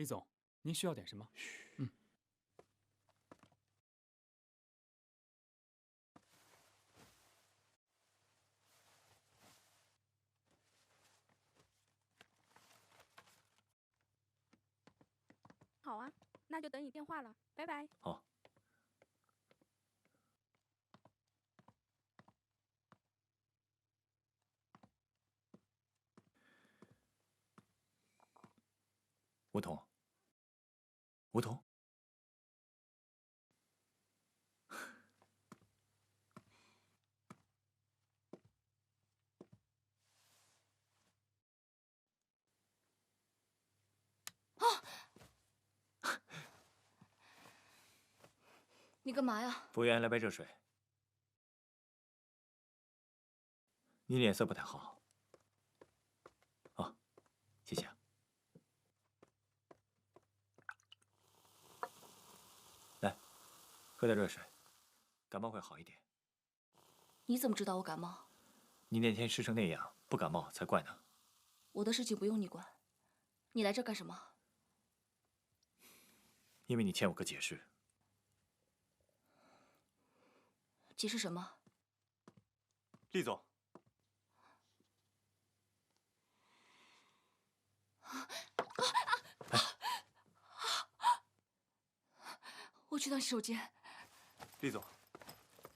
李总，您需要点什么？嗯。好啊，那就等你电话了，拜拜。好。梧桐，梧桐，你干嘛呀？服务员，来杯热水。你脸色不太好。哦，谢谢啊。来，喝点热水，感冒会好一点。你怎么知道我感冒？你那天湿成那样，不感冒才怪呢。我的事情不用你管。你来这儿干什么？因为你欠我个解释。解释什么？厉总。我去趟洗手间。厉总，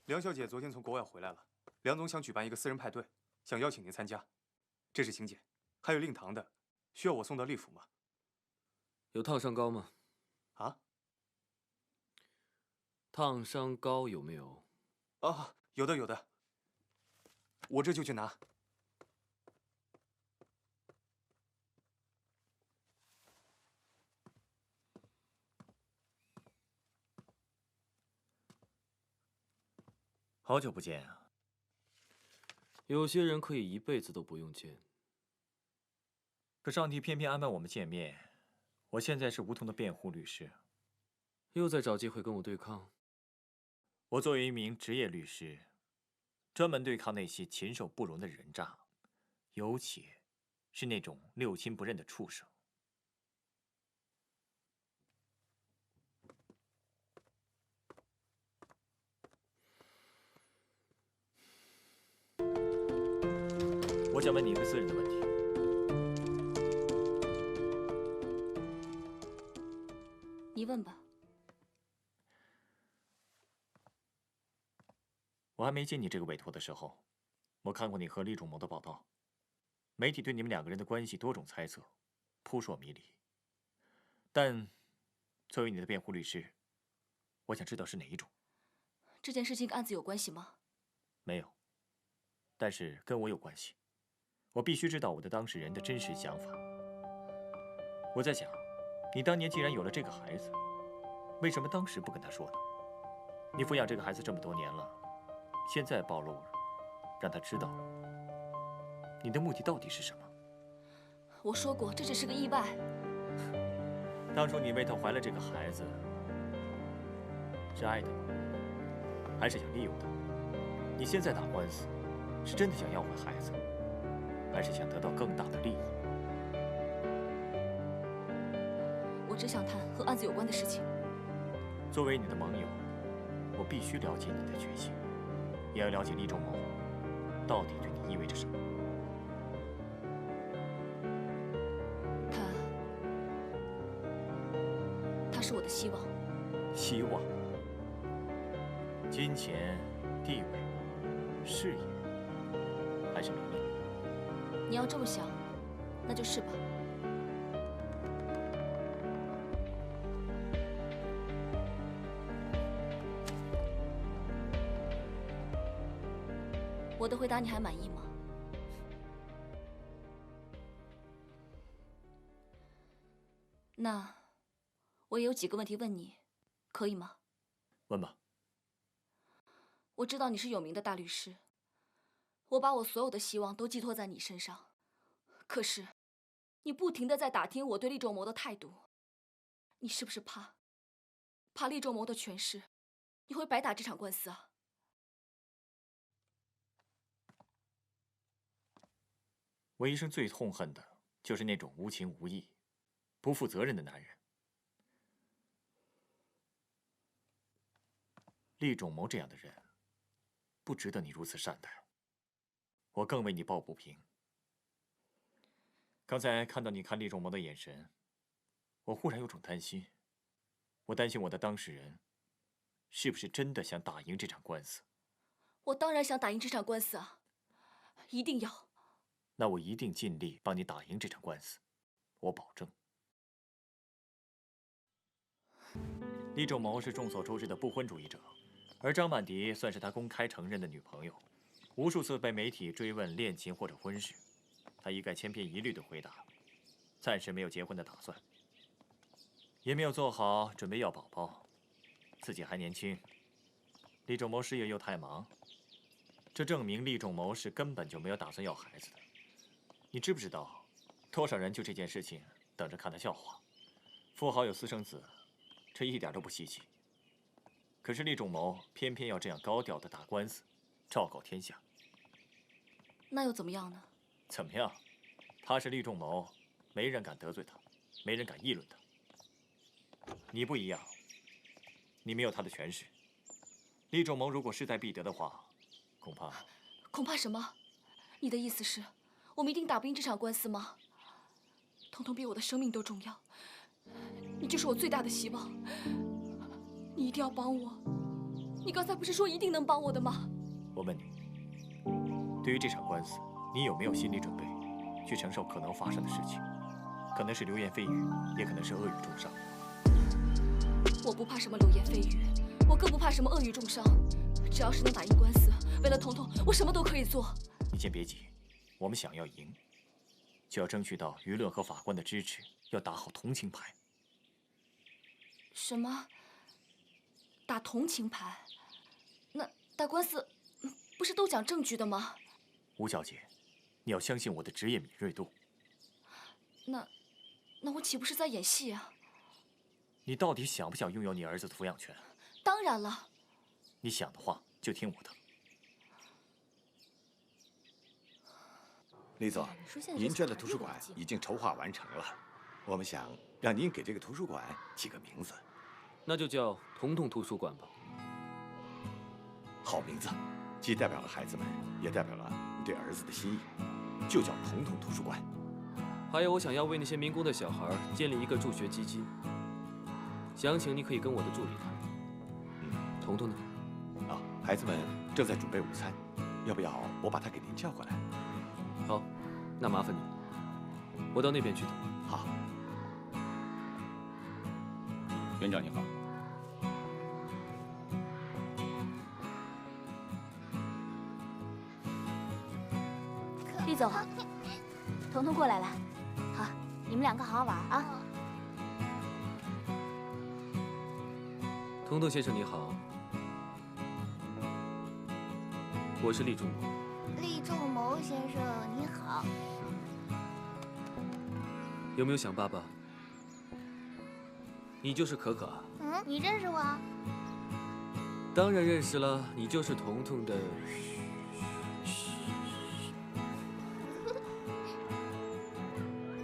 梁小姐昨天从国外回来了，梁总想举办一个私人派对，想邀请您参加。这是请柬，还有令堂的，需要我送到厉府吗？有烫伤膏吗？啊？烫伤膏有没有？啊，有的有的，我这就去拿。好久不见啊！有些人可以一辈子都不用见。可上帝偏偏安排我们见面。我现在是梧桐的辩护律师。又在找机会跟我对抗？我作为一名职业律师，专门对抗那些禽兽不如的人渣，尤其是那种六亲不认的畜生。我想问你一个私人的问题。你问吧。我还没接你这个委托的时候，我看过你和厉仲谋的报道，媒体对你们两个人的关系多种猜测，扑朔迷离。但作为你的辩护律师，我想知道是哪一种。这件事情跟案子有关系吗？没有，但是跟我有关系。我必须知道我的当事人的真实想法。我在想，你当年既然有了这个孩子，为什么当时不跟他说呢？你抚养这个孩子这么多年了，现在暴露了，让他知道了，你的目的到底是什么？我说过，这只是个意外。当初你为他怀了这个孩子，是爱他吗？还是想利用他？你现在打官司，是真的想要回孩子，还是想得到更大的利益？我只想谈和案子有关的事情。作为你的盟友，我必须了解你的决心，也要了解厉仲谋到底对你意味着什么。他是我的希望。希望、金钱、地位、事业，还是名利？你要这么想，那就是吧。我的回答你还满意吗？那我也有几个问题问你，可以吗？问吧。我知道你是有名的大律师，我把我所有的希望都寄托在你身上，可是你不停地在打听我对厉仲谋的态度，你是不是怕厉仲谋的权势，你会白打这场官司啊？我一生最痛恨的就是那种无情无义、不负责任的男人。厉仲谋这样的人，不值得你如此善待。我更为你抱不平。刚才看到你看厉仲谋的眼神，我忽然有种担心。我担心我的当事人，是不是真的想打赢这场官司？我当然想打赢这场官司啊，一定要。那我一定尽力帮你打赢这场官司，我保证。厉仲谋是众所周知的不婚主义者，而张曼迪算是他公开承认的女朋友，无数次被媒体追问恋情或者婚事，他一概千篇一律的回答，暂时没有结婚的打算，也没有做好准备要宝宝，自己还年轻。厉仲谋事业又太忙，这证明厉仲谋是根本就没有打算要孩子的。你知不知道，多少人就这件事情等着看他笑话？富豪有私生子，这一点都不稀奇。可是厉仲谋偏偏要这样高调的打官司，昭告天下。那又怎么样呢？怎么样？他是厉仲谋，没人敢得罪他，没人敢议论他。你不一样，你没有他的权势。厉仲谋如果势在必得的话，恐怕什么？你的意思是，我们一定打不赢这场官司吗？彤彤比我的生命都重要，你就是我最大的希望。你一定要帮我。你刚才不是说一定能帮我的吗？我问你，对于这场官司，你有没有心理准备，去承受可能发生的事情？可能是流言蜚语，也可能是恶语重伤。我不怕什么流言蜚语，我更不怕什么恶语重伤。只要是能打赢官司，为了彤彤，我什么都可以做。你先别急，我们想要赢，就要争取到舆论和法官的支持，要打好同情牌。什么？打同情牌？那打官司不是都讲证据的吗？吴小姐，你要相信我的职业敏锐度。那我岂不是在演戏啊？你到底想不想拥有你儿子的抚养权？当然了。你想的话就听我的。李总，银镇的图书馆已经筹划完成了，我们想让您给这个图书馆起个名字，那就叫彤彤图书馆吧。好名字，既代表了孩子们，也代表了你对儿子的心意，就叫彤彤图书馆。还有，我想要为那些民工的小孩建立一个助学基金，详情你可以跟我的助理谈。彤彤呢？啊，孩子们正在准备午餐，要不要我把他给您叫过来？好，那麻烦你了，我到那边去等。好。园长你好。厉总，彤彤过来了，好，你们两个好好玩啊。彤彤先生你好，我是厉仲谋。厉仲谋先生你好。有没有想爸爸？你就是可可啊？嗯，你认识我？当然认识了，你就是彤彤的。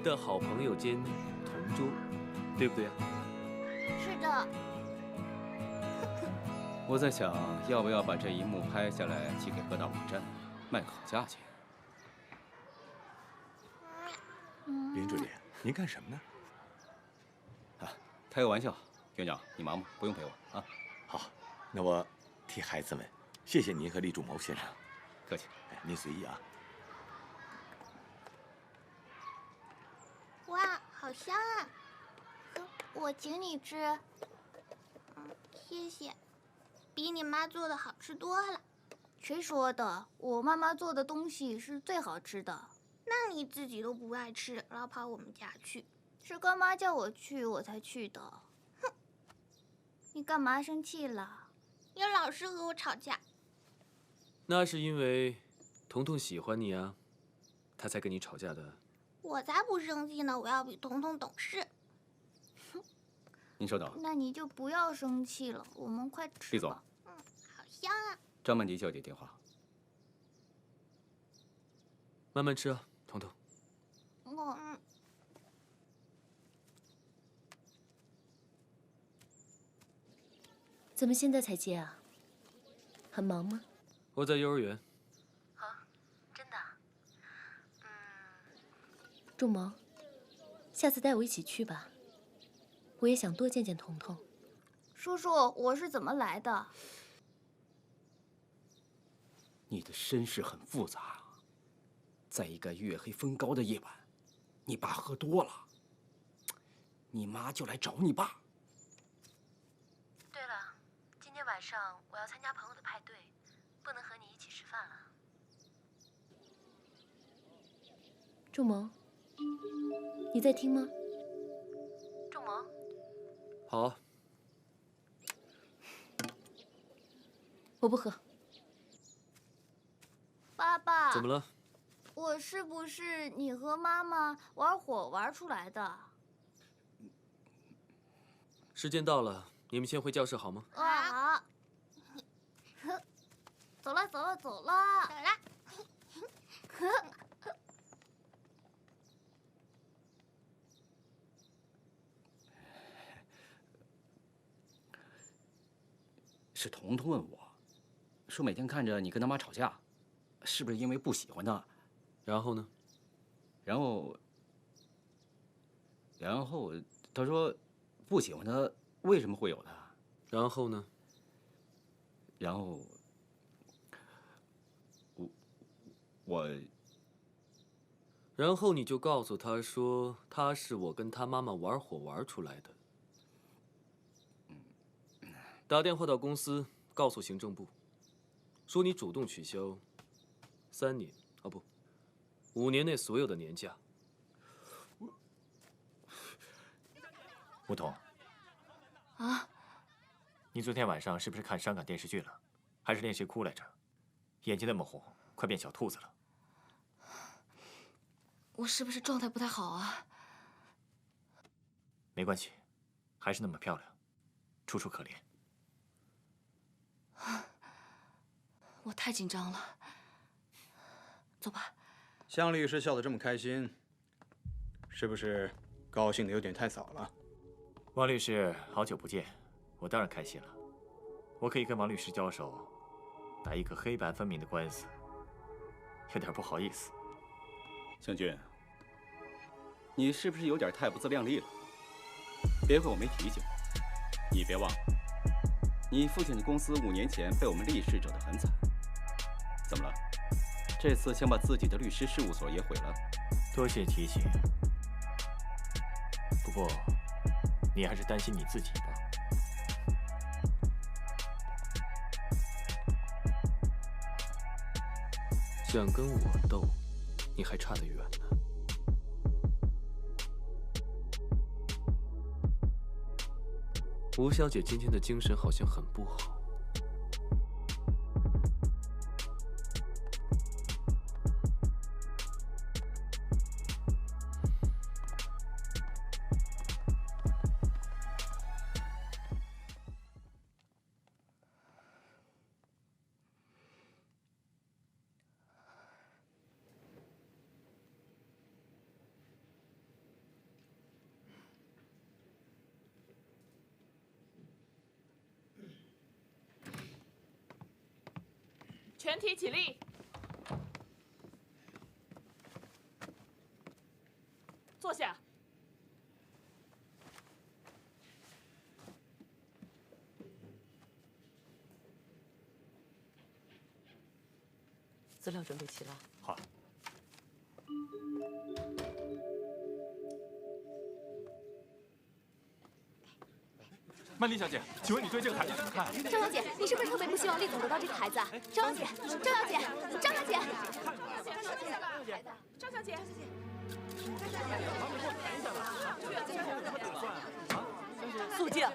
的好朋友兼同桌，对不对啊？是的。我在想，要不要把这一幕拍下来，寄给各大网站，卖个好价钱。林主任，您干什么呢？啊，开个玩笑。园长，你忙吧，不用陪我啊。好，那我替孩子们谢谢您和厉仲谋先生。客气。您随意啊。哇，好香啊！我请你吃。谢谢，比你妈做的好吃多了。谁说的？我妈妈做的东西是最好吃的。那你自己都不爱吃，老跑我们家去？是干妈叫我去，我才去的。哼！你干嘛生气了？你老是和我吵架。那是因为彤彤喜欢你啊，他才跟你吵架的。我才不生气呢！我要比彤彤懂事。您稍等。那你就不要生气了，我们快吃吧。厉总。好香啊！张曼迪小姐电话。慢慢吃啊，彤彤。怎么现在才接啊？很忙吗？我在幼儿园。啊，真的？仲谋，下次带我一起去吧。我也想多见见彤彤。叔叔，我是怎么来的？你的身世很复杂。在一个月黑风高的夜晚，你爸喝多了，你妈就来找你爸。对了，今天晚上我要参加朋友的派对，不能和你一起吃饭了。仲谋，你在听吗？仲谋。好啊。我不喝。爸爸。怎么了？我是不是你和妈妈玩火玩出来的？时间到了，你们先回教室好吗？好。走了，走了，走了。走了。是彤彤问我，说每天看着你跟他妈吵架，是不是因为不喜欢他？然后呢？然后他说不喜欢他，为什么会有他？然后呢？然后我然后你就告诉他说，他是我跟他妈妈玩火玩出来的。打电话到公司告诉行政部，说你主动取消3年哦不，5年内所有的年假。梧桐。啊？你昨天晚上是不是看伤感电视剧了？还是练谁哭来着？眼睛那么红，快变小兔子了。我是不是状态不太好啊？没关系，还是那么漂亮，楚楚可怜。我太紧张了。走吧。向律师笑得这么开心，是不是高兴的有点太早了？王律师，好久不见，我当然开心了。我可以跟王律师交手，打一个黑白分明的官司，有点不好意思。向军，你是不是有点太不自量力了？别怪我没提醒你，你别忘了，你父亲的公司5年前被我们厉氏整得很惨。怎么了？这次想把自己的律师事务所也毁了？多谢提醒。不过，你还是担心你自己吧。想跟我斗，你还差得远呢。吴小姐今天的精神好像很不好。全体起立。坐下。资料准备齐了。好。曼丽小姐，请问你对这个孩子怎么看？张小姐，你是不是特别不希望厉总得到这个孩子？张小姐，张小姐，张小姐，张小姐，肃静。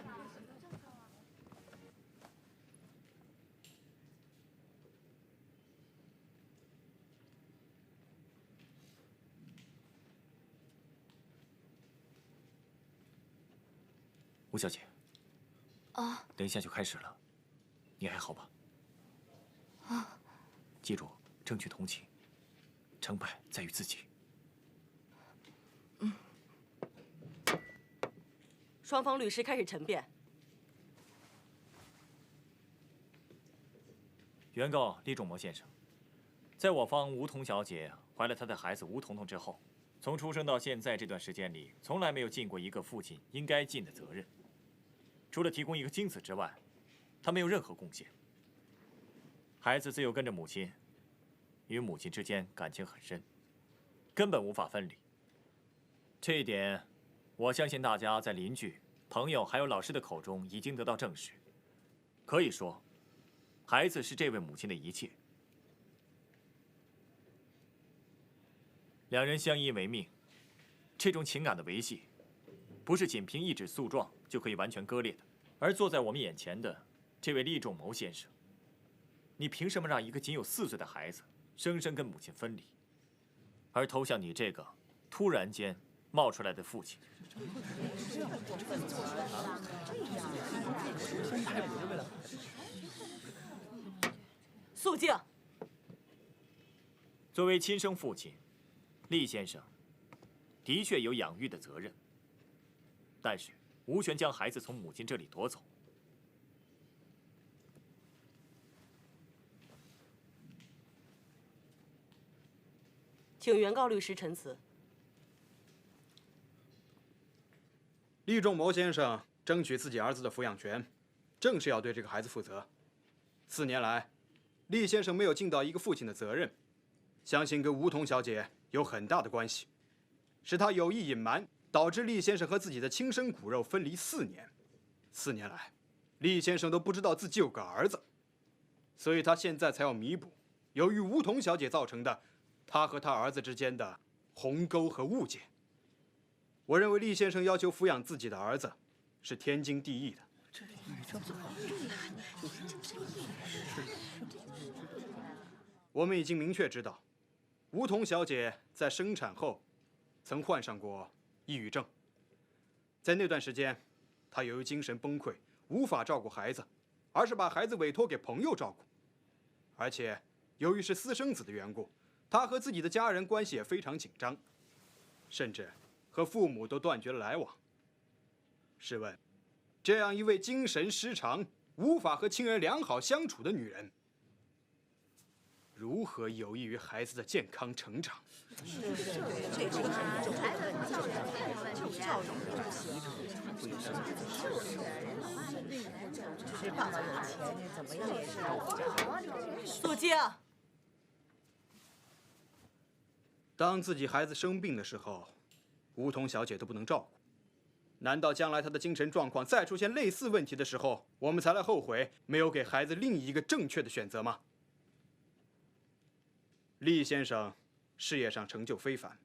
吴小姐。啊，等一下就开始了，你还好吧？啊，记住，争取同情，成败在于自己。双方律师开始陈辩。原告厉仲谋先生，在我方吴桐小姐怀了她的孩子吴彤彤之后，从出生到现在这段时间里，从来没有尽过一个父亲应该尽的责任。除了提供一个精子之外，他没有任何贡献。孩子自幼跟着母亲，与母亲之间感情很深，根本无法分离。这一点，我相信大家在邻居、朋友还有老师的口中已经得到证实。可以说，孩子是这位母亲的一切。两人相依为命，这种情感的维系，不是仅凭一纸诉状就可以完全割裂的。而坐在我们眼前的这位厉仲谋先生，你凭什么让一个仅有4岁的孩子生生跟母亲分离，而投向你这个突然间冒出来的父亲？肃静！作为亲生父亲，厉先生的确有养育的责任，但是无权将孩子从母亲这里夺走。请原告律师陈词。厉仲谋先生争取自己儿子的抚养权，正是要对这个孩子负责。4年来，厉先生没有尽到一个父亲的责任，相信跟吴桐小姐有很大的关系，是他有意隐瞒，导致厉先生和自己的亲生骨肉分离4年。4年来，厉先生都不知道自己有个儿子，所以他现在才要弥补由于吴桐小姐造成的他和他儿子之间的鸿沟和误解。我认为厉先生要求抚养自己的儿子是天经地义的。我们已经明确知道，吴桐小姐在生产后曾患上过抑郁症，在那段时间，她由于精神崩溃，无法照顾孩子，而是把孩子委托给朋友照顾。而且，由于是私生子的缘故，她和自己的家人关系也非常紧张，甚至和父母都断绝了来往。试问，这样一位精神失常、无法和亲人良好相处的女人，如何有益于孩子的健康成长？肃静！当自己孩子生病的时候，吴桐小姐都不能照顾，难道将来她的精神状况再出现类似问题的时候，我们才来后悔没有给孩子另一个正确的选择吗？厉先生事业上成就非凡，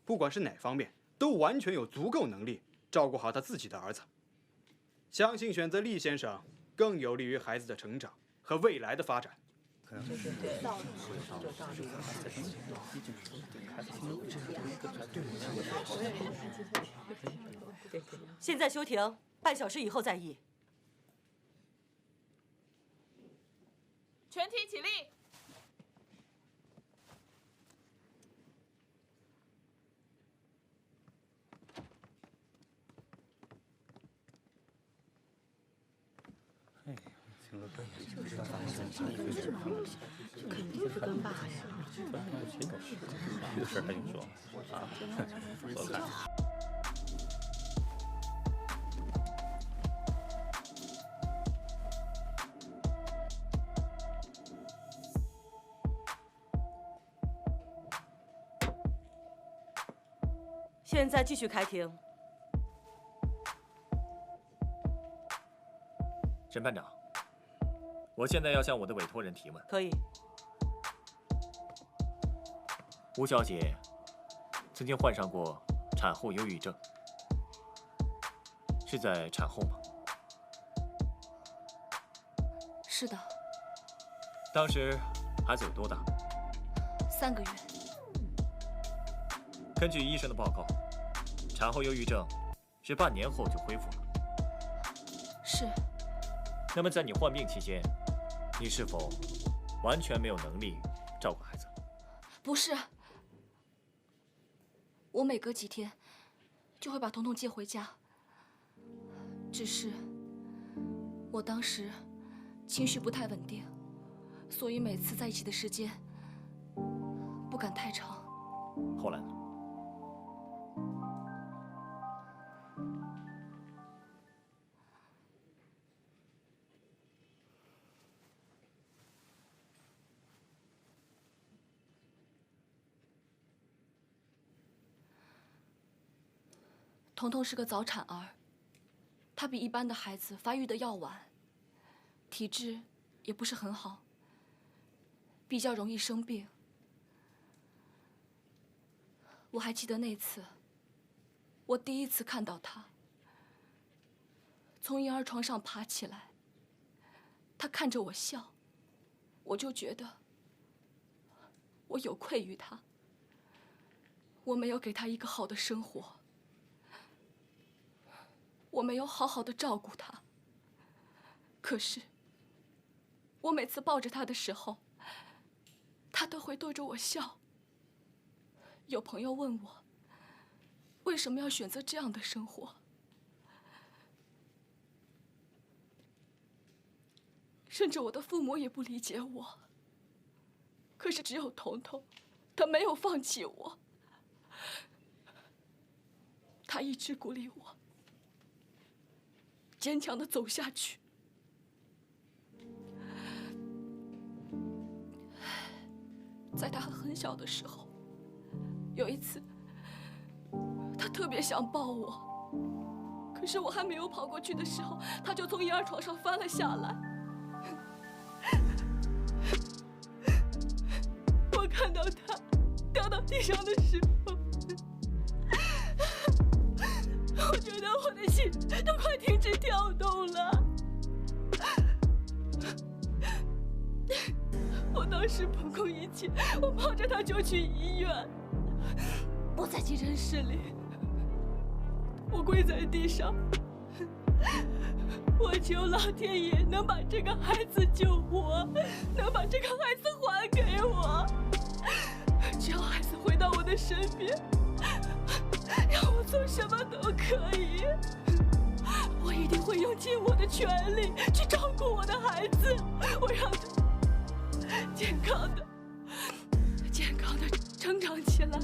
不管是哪方面，都完全有足够能力照顾好他自己的儿子。相信选择厉先生更有利于孩子的成长和未来的发展。现在休庭，半小时以后再议。全体起立。肯定是跟爸呀。这事还用说啊？我看。现在继续开庭。审判长，我现在要向我的委托人提问。可以。吴小姐曾经患上过产后忧郁症，是在产后吗？是的。当时孩子有多大？3个月。根据医生的报告，产后忧郁症是半年后就恢复了。是。那么在你患病期间，你是否完全没有能力照顾孩子？不是，我每隔几天就会把彤彤接回家。只是我当时情绪不太稳定，所以每次在一起的时间不敢太长。后来呢？彤彤是个早产儿，她比一般的孩子发育的要晚，体质也不是很好，比较容易生病。我还记得那次，我第一次看到她从婴儿床上爬起来，她看着我笑，我就觉得我有愧于她，我没有给她一个好的生活。我没有好好的照顾他，可是我每次抱着他的时候，他都会对着我笑。有朋友问我，为什么要选择这样的生活？甚至我的父母也不理解我。可是只有彤彤，他没有放弃我，他一直鼓励我。坚强地走下去。在他很小的时候，有一次，他特别想抱我，可是我还没有跑过去的时候，他就从婴儿床上翻了下来。我看到他掉到地上的时候，我觉得我的心都快停止跳动了。我当时不顾一切，我抱着他就去医院。我在急诊室里，我跪在地上，我求老天爷能把这个孩子救活，能把这个孩子还给我。只要孩子回到我的身边，让我做什么都可以。我一定会用尽我的全力去照顾我的孩子，我让他健康的成长起来。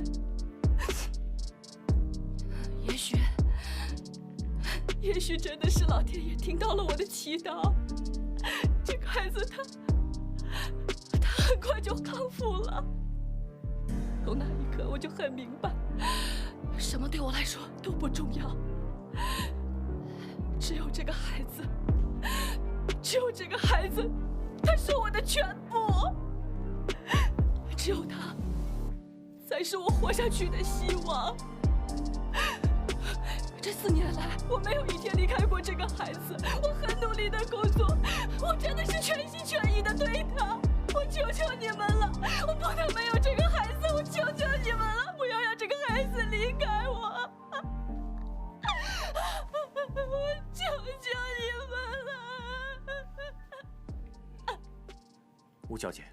也许真的是老天爷听到了我的祈祷，这个孩子他很快就康复了。从那一刻我就很明白，什么对我来说都不重要，只有这个孩子，他是我的全部，只有他才是我活下去的希望。这4年来，我没有一天离开过这个孩子，我很努力的工作，我真的是全心全意的对他。我求求你们了，我不能没有这个孩子，我求求你们了，不要让这个孩子离开我，我求求你们了。吴小姐，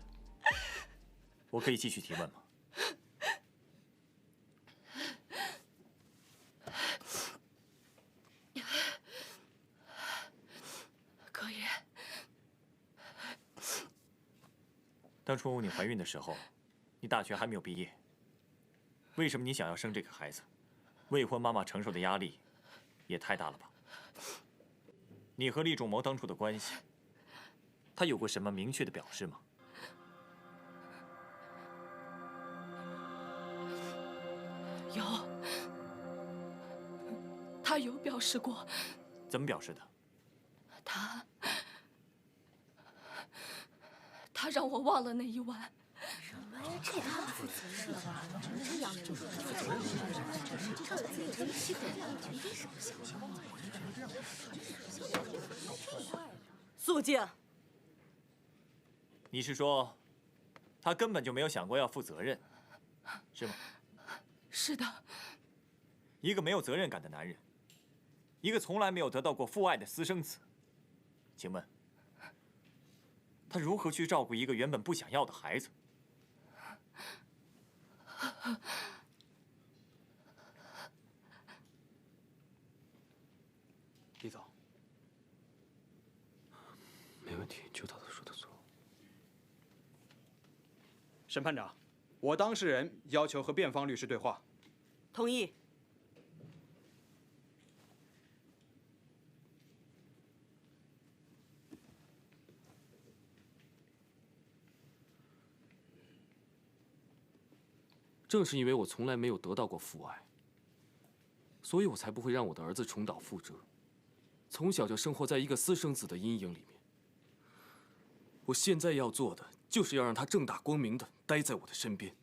我可以继续提问吗？可以。当初你怀孕的时候，你大学还没有毕业，为什么你想要生这个孩子？未婚妈妈承受的压力也太大了吧？你和厉仲谋当初的关系，他有过什么明确的表示吗？有，他有表示过。怎么表示的？他让我忘了那一晚。这也太不负责任了吧！这样的肃静。你是说，他根本就没有想过要负责任，是吗？是的。一个没有责任感的男人，一个从来没有得到过父爱的私生子，请问，他如何去照顾一个原本不想要的孩子？李总，没问题，就照他说的做。审判长，我当事人要求和辩方律师对话。同意。正是因为我从来没有得到过父爱，所以我才不会让我的儿子重蹈覆辙，从小就生活在一个私生子的阴影里面。我现在要做的，就是要让他正大光明的待在我的身边。